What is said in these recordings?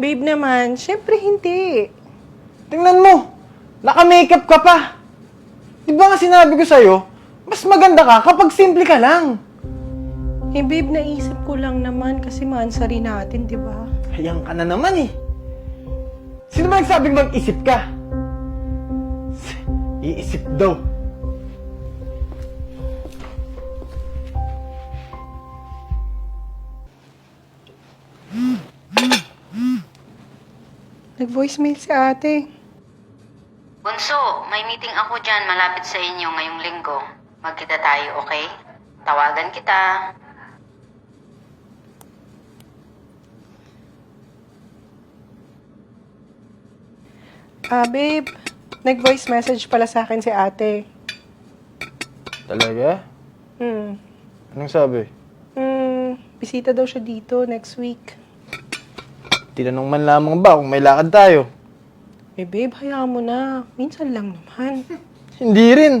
Babe naman, syempre hindi. Tingnan mo, naka-makeup ka pa. Di ba nga sinabi ko sa'yo, mas maganda ka kapag simple ka lang. Eh babe, naisip ko lang naman kasi maansari natin, di ba? Hayang ka na naman eh. Sino ba nagsabing mag-isip ka? Iisip daw. Nag-voicemail si ate. Bunso, may meeting ako dyan malapit sa inyo ngayong linggo. Magkita tayo, okay? Tawagan kita. Babe, nag-voice message pala sa akin si ate. Talaga? Anong sabi? Bisita daw siya dito next week. Tinanong man lamang ba kung may lakad tayo? Eh babe, hayaan mo na. Minsan lang naman. Hindi rin.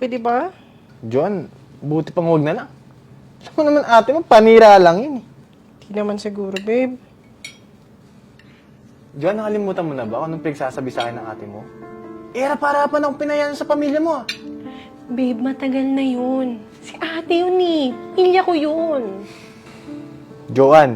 Pwede ba? John, buti pang huwag na lang. Alam mo naman ate mo, panira lang yun eh. Di naman siguro, babe. John, nakalimutan mo na ba kung anong pinagsasabi sa akin ng ate mo? Para-parapan akong pinayan sa pamilya mo ah. Babe, matagal na yun. Si ate yun eh. Pilya ko yun. Joanne,